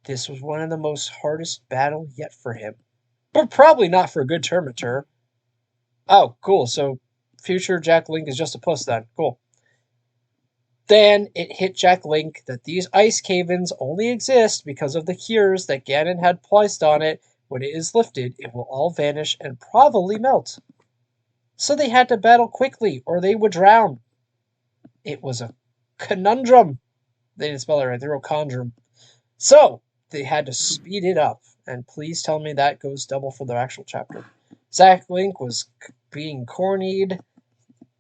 Speaker 1: This was one of the most hardest battle yet for him, but probably not for a good Terminator. Oh, cool. So future Jack Link is just a puss then. Cool. Then it hit Jack Link that these ice cave-ins only exist because of the cures that Ganon had placed on it. When it is lifted, it will all vanish and probably melt. So they had to battle quickly or they would drown. It was a conundrum. They didn't spell it right. They wrote conundrum. So they had to speed it up. And please tell me that goes double for the actual chapter. Jack Link was being cornied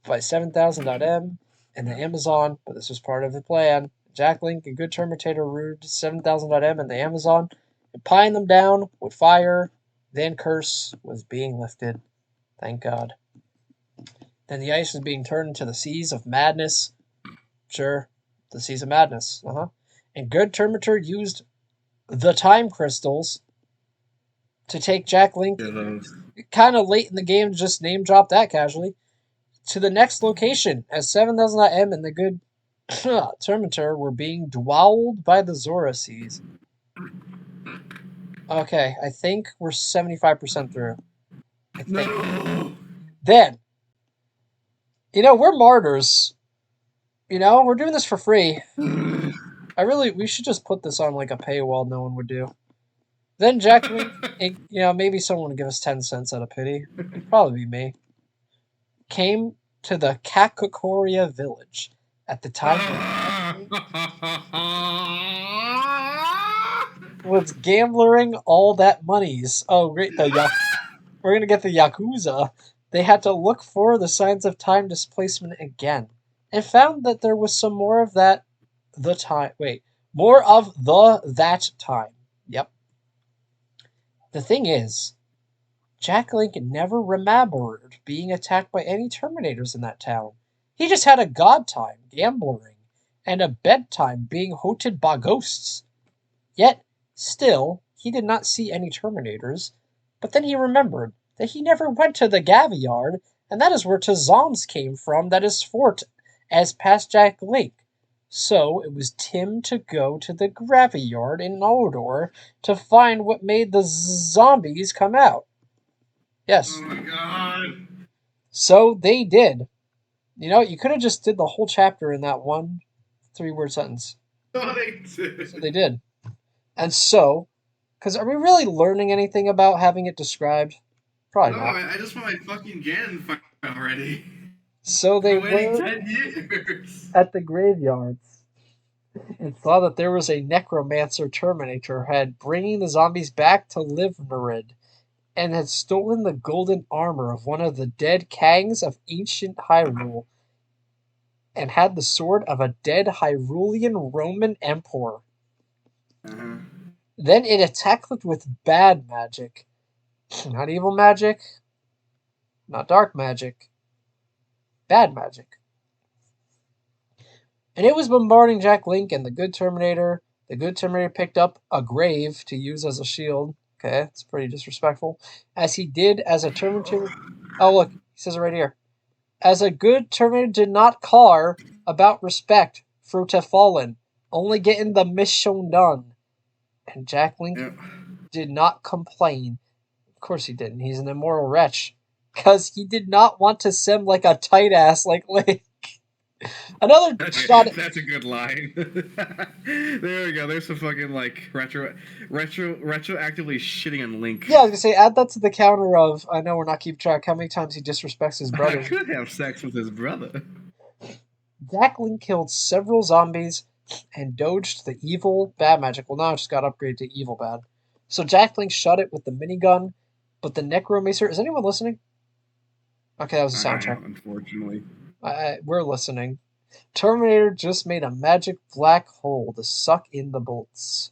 Speaker 1: by 7000.M and the Amazon, but this was part of the plan. Jack Link and Good Terminator ruled 7000.M and the Amazon, and pine them down with fire. Then curse was being lifted. Thank God. Then the ice was being turned into the seas of madness. Sure, the seas of madness. And Good Terminator used the time crystals to take Jack Link kind of late in the game, just name drop that casually, to the next location as 7000.M and the Good Terminator were being dwelled by the Zora seas. Okay, I think we're 75% through. I think.
Speaker 2: No.
Speaker 1: Then, we're martyrs. We're doing this for free. We should just put this on like a paywall no one would do. Then Jack Link, maybe someone would give us 10 cents out of pity. It'd probably be me. Came to the Kakakoria village at the time was gambling all that monies. Oh, great. We're going to get the Yakuza. They had to look for the signs of time displacement again and found that there was some more of that more of that time. Yep. The thing is, Jack Lincoln never remembered being attacked by any Terminators in that town. He just had a god time gambling and a bedtime being haunted by ghosts. Yet, still, he did not see any Terminators. But then he remembered that he never went to the Graveyard, and that is where Tazom's came from, that is fort as past Jack Link. So it was Tim to go to the Graveyard in Noldor to find what made the zombies come out.
Speaker 2: Oh
Speaker 1: Yes,
Speaker 2: my god.
Speaker 1: so they did. You could have just did the whole chapter in that one 3-word sentence.
Speaker 2: Oh, they
Speaker 1: So
Speaker 2: did.
Speaker 1: they did. And so, because are we really learning anything about having it described? Probably
Speaker 2: No,
Speaker 1: not.
Speaker 2: I just want my fucking Ganon fight already.
Speaker 1: So
Speaker 2: I've
Speaker 1: they
Speaker 2: been waiting
Speaker 1: were
Speaker 2: 10 years.
Speaker 1: at the graveyards and saw that there was a necromancer Terminator head bringing the zombies back to Livnerid and had stolen the golden armor of one of the dead Kangs of ancient Hyrule and had the sword of a dead Hyrulean Roman emperor.
Speaker 2: Uh-huh.
Speaker 1: Then it attacked with bad magic. Not evil magic, not dark magic, bad magic. And it was bombarding Jack Link and the good Terminator. The good Terminator picked up a grave to use as a shield. Okay, it's pretty disrespectful. As he did as a Terminator. Oh, look, he says it right here. As a good Terminator did not care about respect for to fallen, only getting the mission done. And Jack Link
Speaker 2: Yep.
Speaker 1: did not complain. Of course he didn't. He's an immoral wretch. Because he did not want to sim like a tight ass like Link. Another shot at.
Speaker 2: That's a good line. There we go. There's some fucking like retroactively shitting on Link.
Speaker 1: Yeah, I was going to say, add that to the counter of, I know we're not keeping track how many times he disrespects his
Speaker 2: I
Speaker 1: brothers.
Speaker 2: could have sex with his brother.
Speaker 1: Jack Link killed several zombies and dodged the evil bad magic. Well, now it just got upgraded to evil bad. So Jack Link shot it with the minigun, but the Necromancer. Is anyone listening? Okay, that was a sound check.
Speaker 2: Unfortunately.
Speaker 1: We're listening. Terminator just made a magic black hole to suck in the bolts.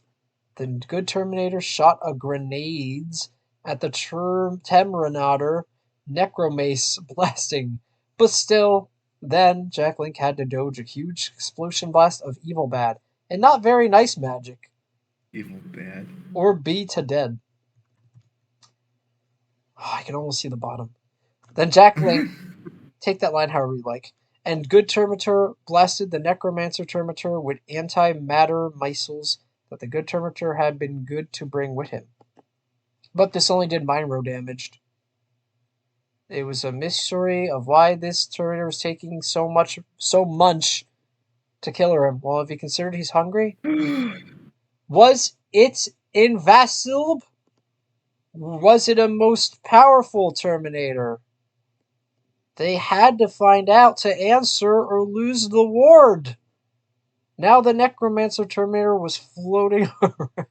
Speaker 1: The good Terminator shot a grenades at the Terminator Necromace blasting, but still, then Jack Link had to dodge a huge explosion blast of evil bad, and not very nice magic,
Speaker 2: Evil bad.
Speaker 1: or be to dead. Oh, I can almost see the bottom. Then Jack Link, take that line however you like, and good Terminator blasted the Necromancer Terminator with antimatter missiles that the good Terminator had been good to bring with him. But this only did minor damage. It was a mystery of why this Terminator was taking so much to kill him. Well, if you considered he's hungry, was it invisible? Was it a most powerful Terminator? They had to find out to answer or lose the ward. Now the Necromancer Terminator was floating around.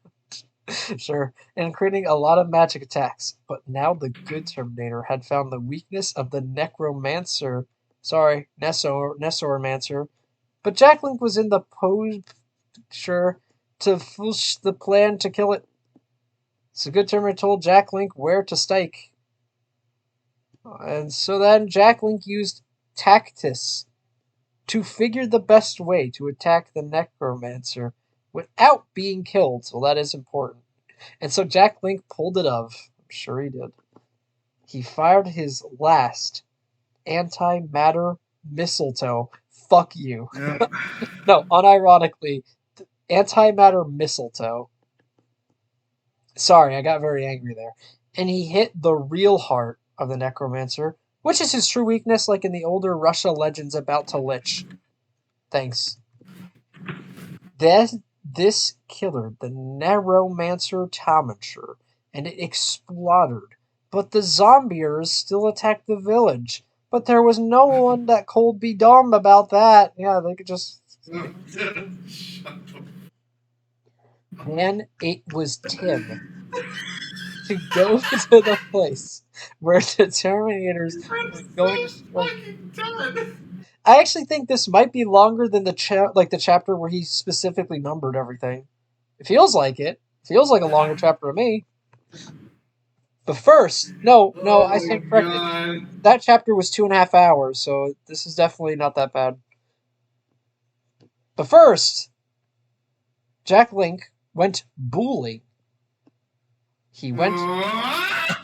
Speaker 1: Sure, and creating a lot of magic attacks. But now the good Terminator had found the weakness of the Necromancer. Sorry, Nesoromancer. But Jack Link was in the posture to push the plan to kill it. So good Terminator told Jack Link where to strike. And so then Jack Link used Tactus to figure the best way to attack the Necromancer without being killed. So that is important. And so Jack Link pulled it off. I'm sure he did. He fired his last antimatter mistletoe. Fuck you.
Speaker 2: Yep.
Speaker 1: No, unironically, antimatter mistletoe. Sorry, I got very angry there. And he hit the real heart of the Necromancer, which is his true weakness, like in the older Russia legends about to lich. Thanks. This killed the Necromancer Tamacher, and it exploded. But the zombiers still attacked the village. But there was no one that could be dumb about that. Yeah, they could just. Then it was Tim to go to the place where the Terminators were going to strike. I actually think this might be longer than the chapter where he specifically numbered everything. It feels like it. Feels like a longer chapter to me. But first, no, I
Speaker 2: Oh my
Speaker 1: stand corrected.
Speaker 2: god.
Speaker 1: That chapter was 2.5 hours, so this is definitely not that bad. But first, Jack Link went bowling. He went
Speaker 2: What?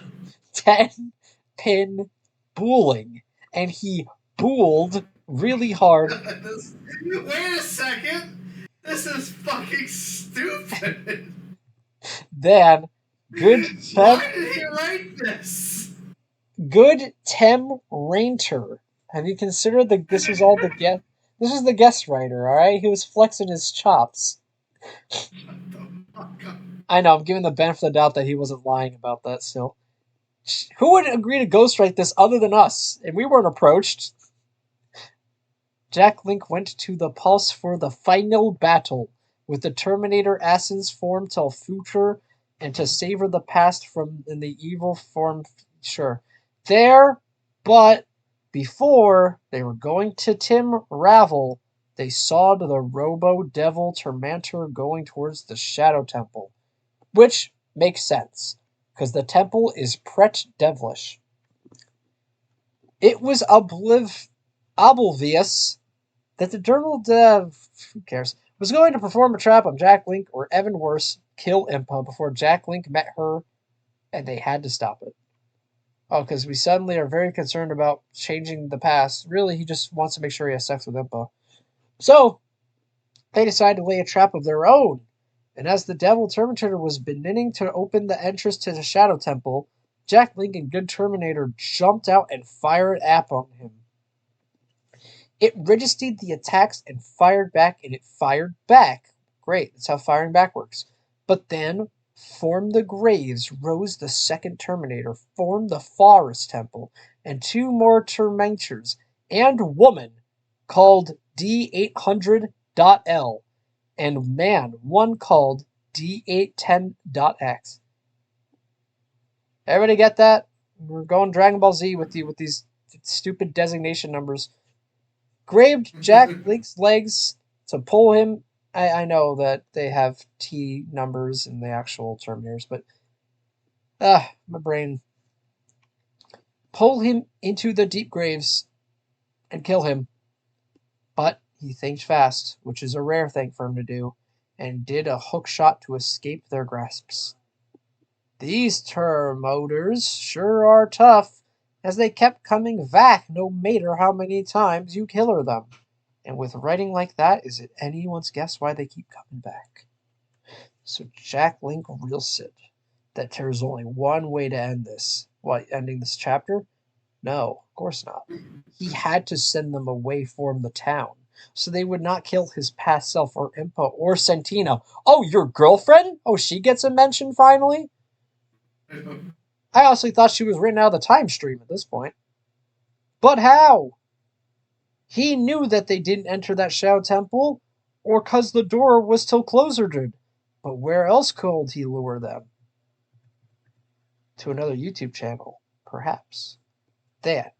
Speaker 1: 10 pin bowling, and he bowled really hard.
Speaker 2: Wait a second. This is fucking stupid.
Speaker 1: Then, good
Speaker 2: Why
Speaker 1: Tem,
Speaker 2: did he write this?
Speaker 1: good Tem Rainter. Have you considered that this was all the guest? This was the guest writer, all right. He was flexing his chops.
Speaker 2: Shut the fuck up.
Speaker 1: I know. I'm giving the benefit of the doubt that he wasn't lying about that. Still, who would agree to ghostwrite this other than us? And we weren't approached. Jack Link went to the Pulse for the final battle, with the Terminator essence form till future and to savor the past from in the evil form sure. There, but before they were going to Tim Ravel, they saw the Robo Devil Terminator going towards the Shadow Temple. Which makes sense, because the temple is pret devilish. It was obvious that the journal who cares, was going to perform a trap on Jack Link or even worse, kill Impa before Jack Link met her, and they had to stop it. Oh, because we suddenly are very concerned about changing the past. Really, he just wants to make sure he has sex with Impa. So, they decide to lay a trap of their own. And as the Devil Terminator was beginning to open the entrance to the Shadow Temple, Jack Link and Good Terminator jumped out and fired at on him. It registered the attacks and fired back, and it fired back. Great, that's how firing back works. But then, from the graves rose the second Terminator, formed the Forest Temple, and two more Terminators, and woman, called D800.L, and man, one called D810.X. Everybody get that? We're going Dragon Ball Z with these stupid designation numbers. Grabbed Jack Link's legs to pull him. I know that they have T numbers in the actual Terminators, but my brain. Pull him into the deep graves and kill him. But he thinks fast, which is a rare thing for him to do, and did a hook shot to escape their grasps. These Termotors sure are tough, as they kept coming back no matter how many times you kill them. And with writing like that, is it anyone's guess why they keep coming back? So Jack Link reals it that there's only one way to end this. What, ending this chapter? No, of course not. He had to send them away from the town, so they would not kill his past self or Impa or Sentina. Oh, your girlfriend? Oh, she gets a mention finally? I honestly thought she was written out of the time stream at this point. But how? He knew that they didn't enter that Shadow Temple, or 'cause the door was still closered. But where else could he lure them? To another YouTube channel, perhaps. Then,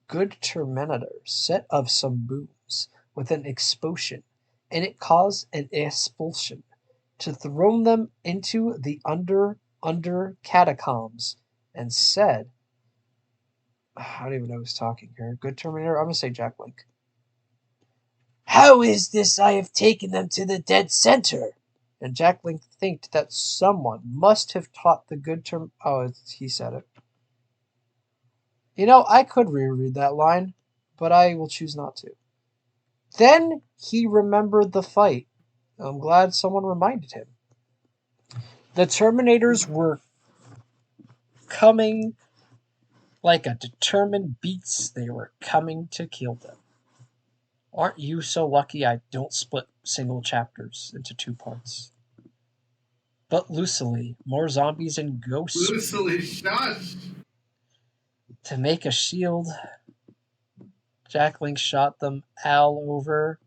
Speaker 1: Good Terminator set of some booms with an explosion, and it caused an expulsion to throw them into the under catacombs, and said, I don't even know who's talking here. Good Terminator? I'm gonna say Jack Link. How is this I have taken them to the dead center? And Jack Link thinked that someone must have taught the good term. Oh, he said it. You know, I could reread that line, but I will choose not to. Then he remembered the fight. I'm glad someone reminded him. The Terminators were coming like a determined beast. They were coming to kill them. Aren't you so lucky I don't split single chapters into two parts? But Lucily, more zombies and ghosts.
Speaker 2: Lucily, shush.
Speaker 1: To make a shield, Jack Link shot them all over,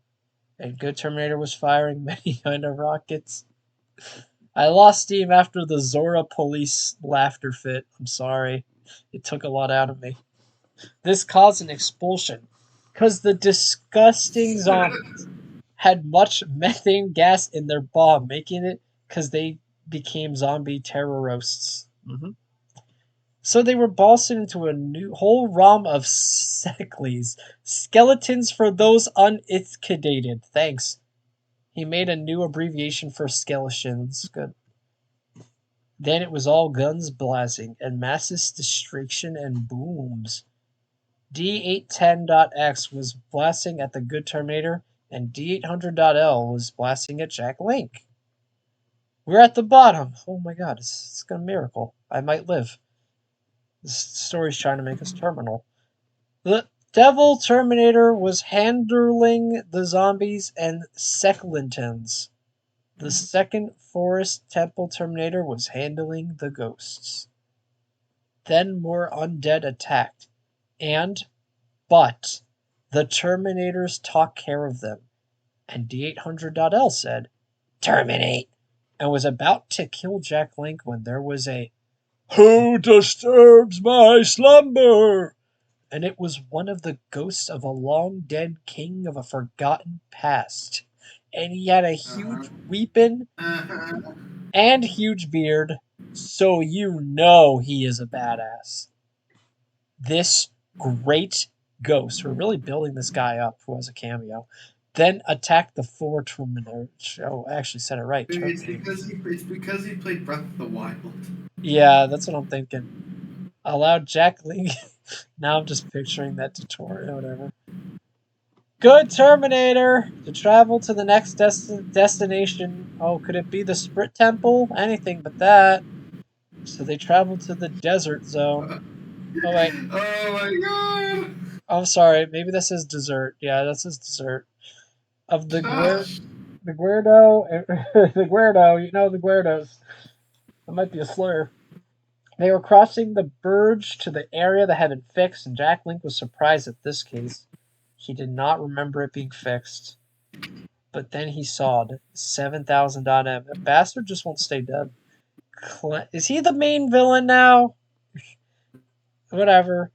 Speaker 1: and Good Terminator was firing many kind of rockets. I lost steam after the Zora police laughter fit. I'm sorry. It took a lot out of me. This caused an expulsion, because the disgusting zombies had much methane gas in their bomb, making it because they became zombie terrorists. So they were balsing into a new whole realm of secles, skeletons for those unitzcated. Thanks. He made a new abbreviation for skeletons. Good. Then it was all guns blasting and massive destruction and booms. D810.X was blasting at the good Terminator, and D800.L was blasting at Jack Link. We're at the bottom. Oh my god, it's a miracle. I might live. This story's trying to make us terminal. The Devil Terminator was handling the zombies and skeletons. The second Forest Temple Terminator was handling the ghosts. Then more undead attacked, but the Terminators took care of them, and D800.L said, "Terminate," and was about to kill Jack Link when there was a "Who disturbs my slumber?" And it was one of the ghosts of a long dead king of a forgotten past. And he had a huge weapon and huge beard, so you know he is a badass. This great ghost, we're really building this guy up who has a cameo, then attacked the four Terminators. Oh, I actually said it right.
Speaker 2: It's because he played Breath of the Wild.
Speaker 1: Yeah, that's what I'm thinking. Allowed Jack Link. Now I'm just picturing that tutorial, whatever. Good Terminator to travel to the next destination. Oh, could it be the Sprit Temple? Anything but that. So they traveled to the desert zone. Oh wait,
Speaker 2: Oh my god!
Speaker 1: I'm sorry. Maybe this is dessert. Yeah, this is dessert of
Speaker 2: Josh!
Speaker 1: the Guerdo, the Guerdo. You know the Guerdos. That might be a slur. They were crossing the Burge to the area that had been fixed, and Jack Link was surprised at this case. He did not remember it being fixed. But then he sawed 7,000.M. That bastard just won't stay dead. Is he the main villain now? Whatever.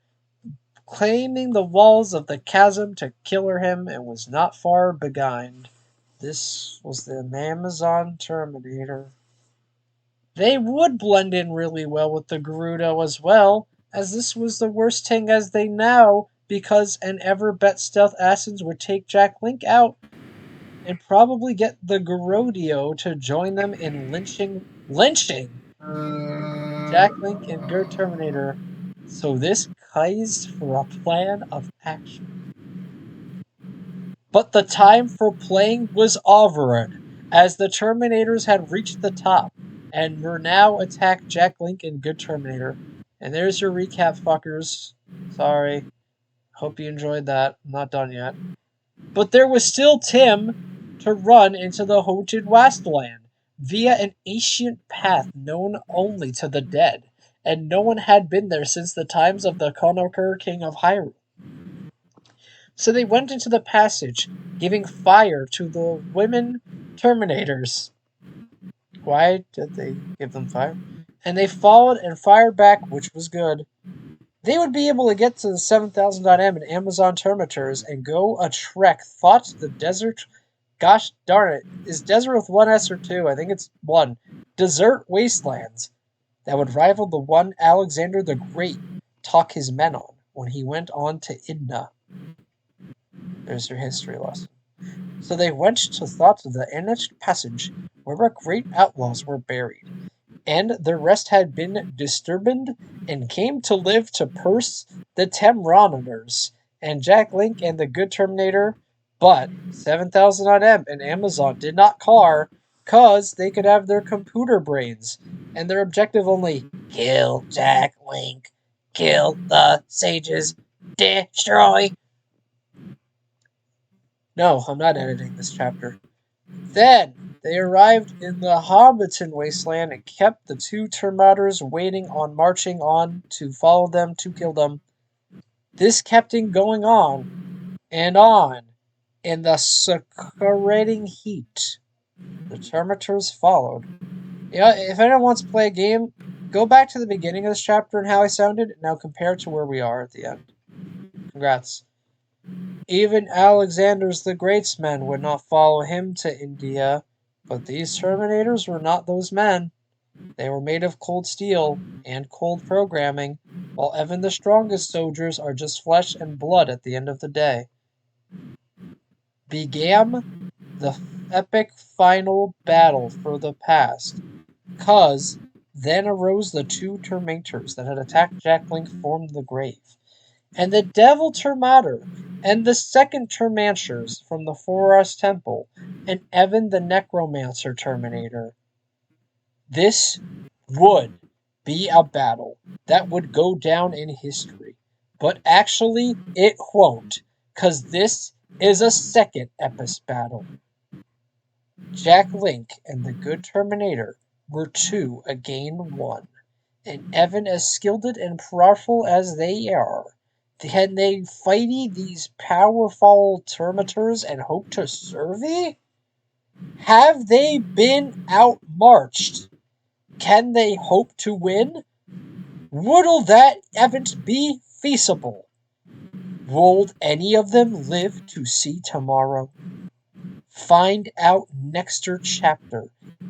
Speaker 1: Claiming the walls of the chasm to killer him and was not far behind. This was the Amazon Terminator. They would blend in really well with the Gerudo as well, as this was the worst thing as they know, because an ever bet stealth assassins would take Jack Link out and probably get the Gerudo to join them in lynching Jack Link and Gert Terminator. So this calls for a plan of action. But the time for playing was over, as the Terminators had reached the top, and were now attacked Jack Link and Good Terminator. And there's your recap, fuckers. Sorry. Hope you enjoyed that. I'm not done yet. But there was still Tim to run into the haunted wasteland via an ancient path known only to the dead, and no one had been there since the times of the Conqueror King of Hyrule. So they went into the passage, giving fire to the women Terminators. Why did they give them fire? And they followed and fired back, which was good. They would be able to get to the 7,000.M and Amazon Terminators and go a trek, thought the desert. Gosh darn it. Is desert with one S or two? I think it's one. Desert wastelands that would rival the one Alexander the Great took his men on when he went on to Idna. There's your history lesson. So they went to thought of the annexed passage where great outlaws were buried, and the rest had been disturbed and came to live to purse the Temronators and Jack Link and the good Terminator, but 7,000.M and Amazon did not car, cause they could have their computer brains, and their objective only, kill Jack Link, kill the sages, destroy. No, I'm not editing this chapter. Then they arrived in the Hobbiton wasteland and kept the two Terminators waiting on marching on to follow them to kill them. This kept going on in the suffocating heat. The Terminators followed. Yeah, if anyone wants to play a game, go back to the beginning of this chapter and how I sounded, and now compare it to where we are at the end. Congrats. Even Alexander's the Great's men would not follow him to India, but these Terminators were not those men.
Speaker 3: They were made of cold steel and cold programming, while even the strongest soldiers are just flesh and blood at the end of the day. Began the epic final battle for the past, 'cause then arose the two Terminators that had attacked Jack Link from the grave, and the Devil Terminator, and the second Termanchers from the Forest Temple, and even the Necromancer Terminator. This would be a battle that would go down in history. But actually, it won't, 'cause this is a second epic battle. Jack Link and the good Terminator were two against one, and even as skilled and powerful as they are, can they fighty these powerful Terminators and hope to survey? Have they been outmarched? Can they hope to win? Would that event be feasible? Will any of them live to see tomorrow? Find out next chapter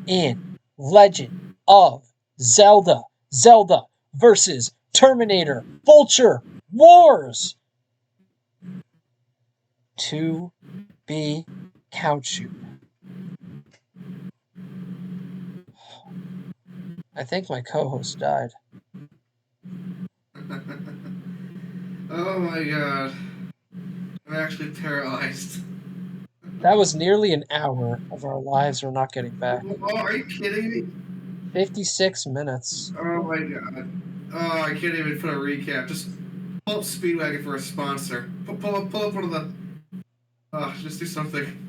Speaker 3: in Legend of Zelda. Zelda versus Terminator Vulture Wars. To be continued. I think my co-host died.
Speaker 2: Oh my god. I'm actually paralyzed.
Speaker 3: That was nearly an hour of our lives we're not getting back.
Speaker 2: Oh, are you kidding me?
Speaker 3: 56 minutes.
Speaker 2: Oh my god. Oh, I can't even put a recap. Just pull up Speedwagon for a sponsor. Pull up one of the. Just do something.